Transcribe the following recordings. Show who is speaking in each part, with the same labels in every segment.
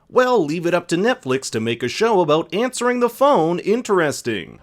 Speaker 1: Well, leave it up to Netflix to make a show about answering the phone interesting.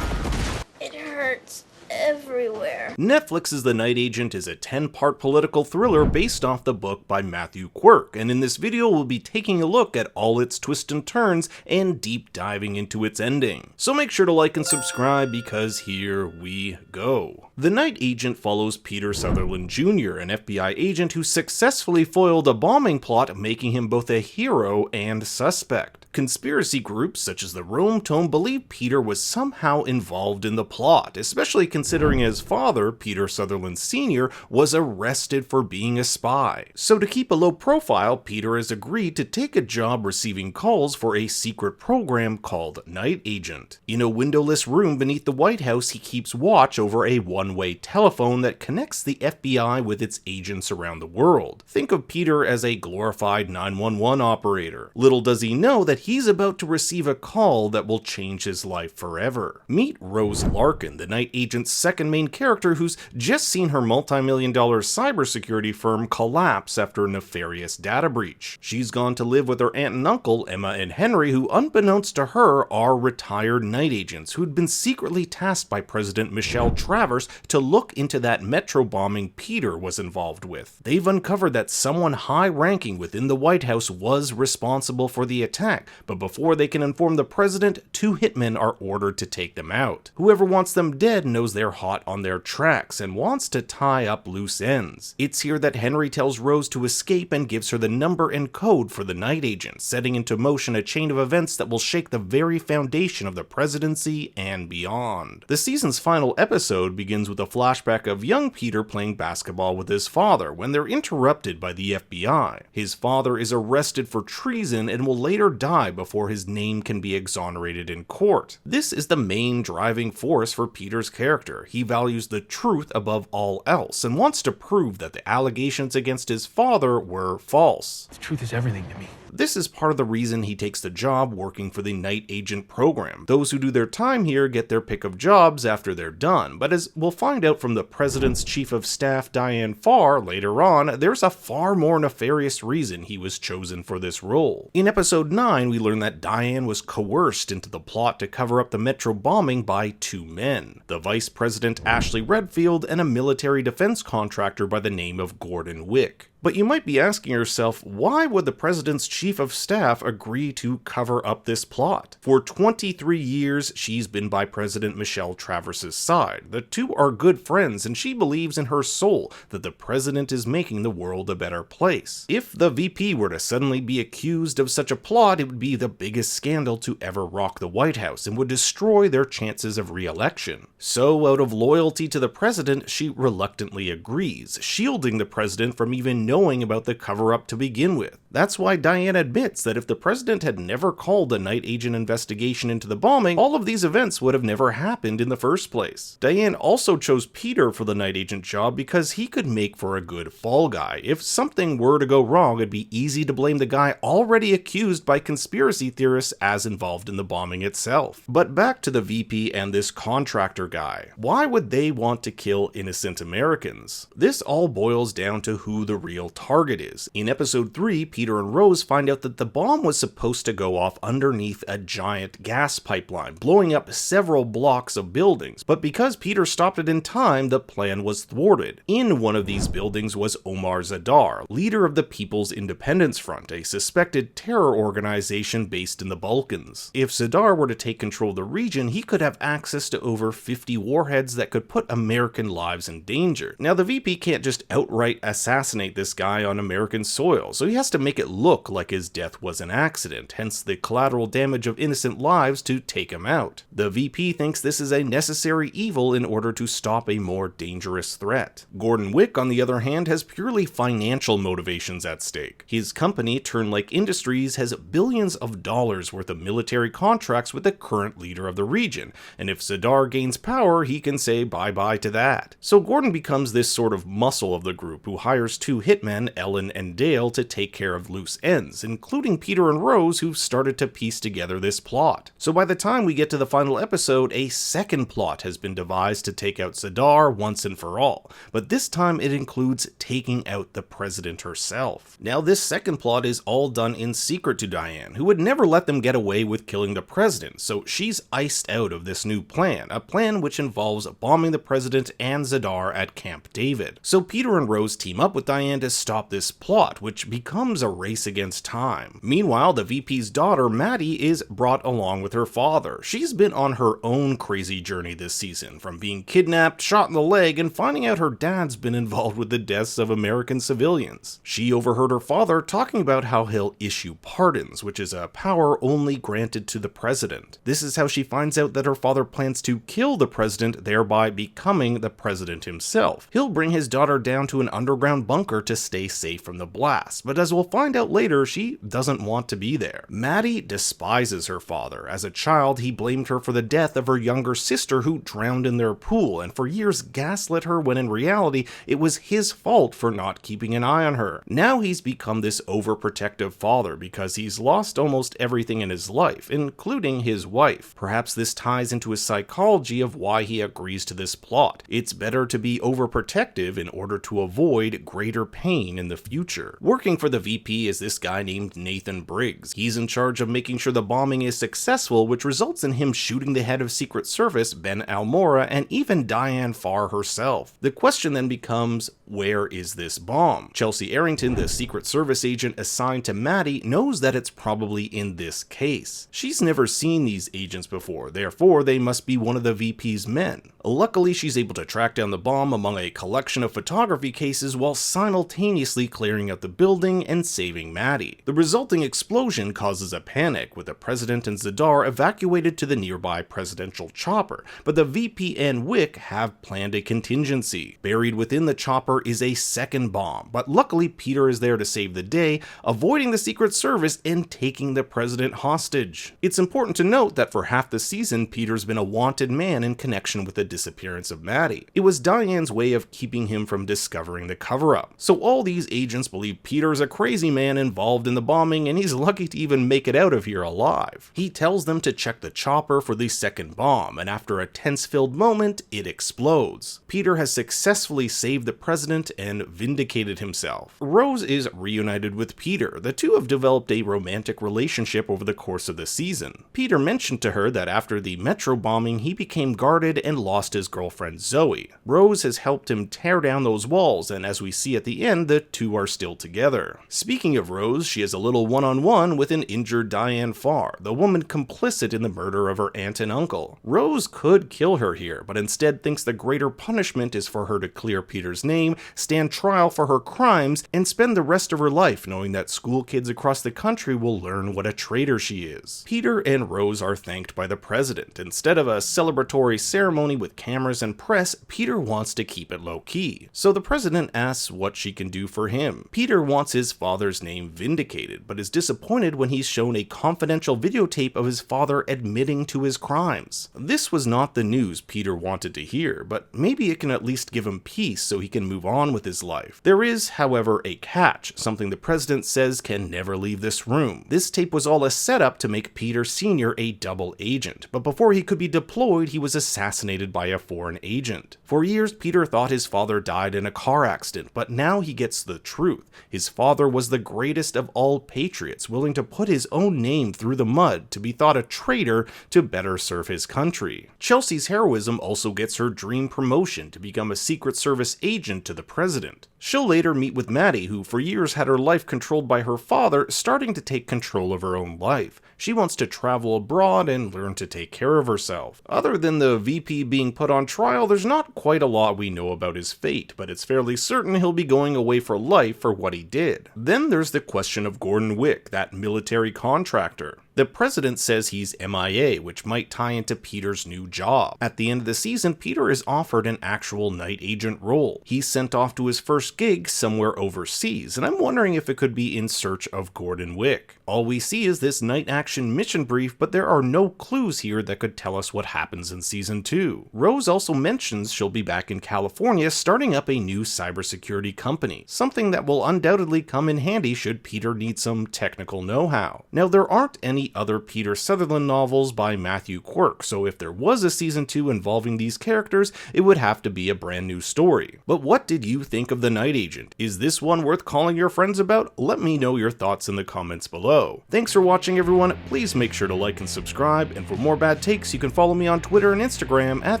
Speaker 2: It hurts everywhere.
Speaker 1: Netflix's The Night Agent is a 10-part political thriller based off the book by Matthew Quirk, and in this video we'll be taking a look at all its twists and turns and deep diving into its ending. So make sure to like and subscribe because here we go. The Night Agent follows Peter Sutherland Jr., an FBI agent who successfully foiled a bombing plot, making him both a hero and suspect. Conspiracy groups such as the Rome Tome believe Peter was somehow involved in the plot, especially considering his father, Peter Sutherland Sr., was arrested for being a spy. So to keep a low profile, Peter has agreed to take a job receiving calls for a secret program called Night Agent. In a windowless room beneath the White House, he keeps watch over a one-way telephone that connects the FBI with its agents around the world. Think of Peter as a glorified 911 operator. Little does he know that he's about to receive a call that will change his life forever. Meet Rose Larkin, the Night Agent's second main character who's just seen her multi-million-dollar cybersecurity firm collapse after a nefarious data breach. She's gone to live with her aunt and uncle, Emma and Henry, who unbeknownst to her are retired night agents who'd been secretly tasked by President Michelle Travers to look into that metro bombing Peter was involved with. They've uncovered that someone high-ranking within the White House was responsible for the attack, but before they can inform the president, 2 hitmen are ordered to take them out. Whoever wants them dead knows they're hot on their tracks and wants to tie up loose ends. It's here that Henry tells Rose to escape and gives her the number and code for the Night Agent, setting into motion a chain of events that will shake the very foundation of the presidency and beyond. The season's final episode begins with a flashback of young Peter playing basketball with his father when they're interrupted by the FBI. His father is arrested for treason and will later die before his name can be exonerated in court. This is the main driving force for Peter's character. He values the truth above all else and wants to prove that the allegations against his father were false.
Speaker 3: The truth is everything to me.
Speaker 1: This is part of the reason he takes the job working for the Night Agent program. Those who do their time here get their pick of jobs after they're done, but as we'll find out from the President's Chief of Staff Diane Farr later on, there's a far more nefarious reason he was chosen for this role. In episode 9, we learn that Diane was coerced into the plot to cover up the metro bombing by 2 men, the Vice President Ashley Redfield and a military defense contractor by the name of Gordon Wick. But you might be asking yourself, why would the President's Chief of Staff agree to cover up this plot? For 23 years, she's been by President Michelle Travers' side. The two are good friends, and she believes in her soul that the President is making the world a better place. If the VP were to suddenly be accused of such a plot, it would be the biggest scandal to ever rock the White House and would destroy their chances of re-election. So, out of loyalty to the President, she reluctantly agrees, shielding the President from even knowing about the cover-up to begin with. That's why Diane admits that if the President had never called a Night Agent investigation into the bombing, all of these events would have never happened in the first place. Diane also chose Peter for the Night Agent job because he could make for a good fall guy. If something were to go wrong, it'd be easy to blame the guy already accused by conspiracy theorists as involved in the bombing itself. But back to the VP and this contractor guy. Why would they want to kill innocent Americans? This all boils down to who the real target is. In episode 3, Peter and Rose find out that the bomb was supposed to go off underneath a giant gas pipeline, blowing up several blocks of buildings, but because Peter stopped it in time, the plan was thwarted. In one of these buildings was Omar Zadar, leader of the People's Independence Front, a suspected terror organization based in the Balkans. If Zadar were to take control of the region, he could have access to over 50 warheads that could put American lives in danger. Now, the VP can't just outright assassinate this guy on American soil, so he has to make it look like his death was an accident, hence the collateral damage of innocent lives to take him out. The VP thinks this is a necessary evil in order to stop a more dangerous threat. Gordon Wick, on the other hand, has purely financial motivations at stake. His company, Turnlake Industries, has billions of dollars worth of military contracts with the current leader of the region, and if Zadar gains power, he can say bye-bye to that. So Gordon becomes this sort of muscle of the group who hires 2 hitmen hitmen Ellen and Dale to take care of loose ends, including Peter and Rose, who've started to piece together this plot. So by the time we get to the final episode, a second plot has been devised to take out Zadar once and for all, but this time it includes taking out the president herself. Now this second plot is all done in secret to Diane, who would never let them get away with killing the president, so she's iced out of this new plan, a plan which involves bombing the president and Zadar at Camp David. So Peter and Rose team up with Diane to stop this plot, which becomes a race against time. Meanwhile, the VP's daughter, Maddie, is brought along with her father. She's been on her own crazy journey this season, from being kidnapped, shot in the leg, and finding out her dad's been involved with the deaths of American civilians. She overheard her father talking about how he'll issue pardons, which is a power only granted to the president. This is how she finds out that her father plans to kill the president, thereby becoming the president himself. He'll bring his daughter down to an underground bunker to stay safe from the blast, but as we'll find out later, she doesn't want to be there. Maddie despises her father. As a child, he blamed her for the death of her younger sister who drowned in their pool, and for years gaslit her when in reality it was his fault for not keeping an eye on her. Now he's become this overprotective father because he's lost almost everything in his life, including his wife. Perhaps this ties into his psychology of why he agrees to this plot. It's better to be overprotective in order to avoid greater pain in the future. Working for the VP is this guy named Nathan Briggs. He's in charge of making sure the bombing is successful, which results in him shooting the head of Secret Service, Ben Almora, and even Diane Farr herself. The question then becomes, where is this bomb? Chelsea Arrington, the Secret Service agent assigned to Maddie, knows that it's probably in this case. She's never seen these agents before, therefore they must be one of the VP's men. Luckily, she's able to track down the bomb among a collection of photography cases while simultaneously clearing out the building and saving Maddie. The resulting explosion causes a panic, with the president and Zadar evacuated to the nearby presidential chopper, but the VP and Wick have planned a contingency. Buried within the chopper is a second bomb, but luckily Peter is there to save the day, avoiding the Secret Service and taking the president hostage. It's important to note that for half the season, Peter's been a wanted man in connection with the disappearance of Maddie. It was Diane's way of keeping him from discovering the cover-up. So all these agents believe Peter's a crazy man involved in the bombing, and he's lucky to even make it out of here alive. He tells them to check the chopper for the second bomb, and after a tense-filled moment, it explodes. Peter has successfully saved the president and vindicated himself. Rose is reunited with Peter. The two have developed a romantic relationship over the course of the season. Peter mentioned to her that after the metro bombing, he became guarded and lost his girlfriend Zoe. Rose has helped him tear down those walls, and as we see at the end, the two are still together. Speaking of Rose, she has a little one-on-one with an injured Diane Farr, the woman complicit in the murder of her aunt and uncle. Rose could kill her here, but instead thinks the greater punishment is for her to clear Peter's name, stand trial for her crimes, and spend the rest of her life knowing that school kids across the country will learn what a traitor she is. Peter and Rose are thanked by the president. Instead of a celebratory ceremony with cameras and press, Peter wants to keep it low-key. So the president asks what she can do for him. Peter wants his father's name vindicated, but is disappointed when he's shown a confidential videotape of his father admitting to his crimes. This was not the news Peter wanted to hear, but maybe it can at least give him peace so he can move on with his life. There is, however, a catch, something the president says can never leave this room. This tape was all a setup to make Peter Sr. a double agent, but before he could be deployed, he was assassinated by a foreign agent. For years, Peter thought his father died in a car accident, but now he gets the truth. His father was the greatest of all patriots, willing to put his own name through the mud to be thought a traitor to better serve his country. Chelsea's heroism also gets her dream promotion to become a Secret Service agent to the president. She'll later meet with Maddie, who for years had her life controlled by her father, starting to take control of her own life. She wants to travel abroad and learn to take care of herself. Other than the VP being put on trial, there's not quite a lot we know about his fate, but it's fairly certain he'll be going away for life for what he did. Then there's the question of Gordon Wick, that military contractor. The president says he's MIA, which might tie into Peter's new job. At the end of the season, Peter is offered an actual night agent role. He's sent off to his first gig somewhere overseas, and I'm wondering if it could be in search of Gordon Wick. All we see is this night action mission brief, but there are no clues here that could tell us what happens in season 2. Rose also mentions she'll be back in California starting up a new cybersecurity company, something that will undoubtedly come in handy should Peter need some technical know-how. Now, there aren't any other Peter Sutherland novels by Matthew Quirk, so if there was a season 2 involving these characters, it would have to be a brand new story. But what did you think of The Night Agent? Is this one worth calling your friends about? Let me know your thoughts in the comments below. Thanks for watching, everyone. Please make sure to like and subscribe, and for more bad takes, you can follow me on Twitter and Instagram at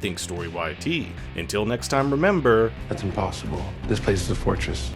Speaker 1: ThinkStoryYT. Until next time, remember...
Speaker 3: That's impossible. This place is a fortress.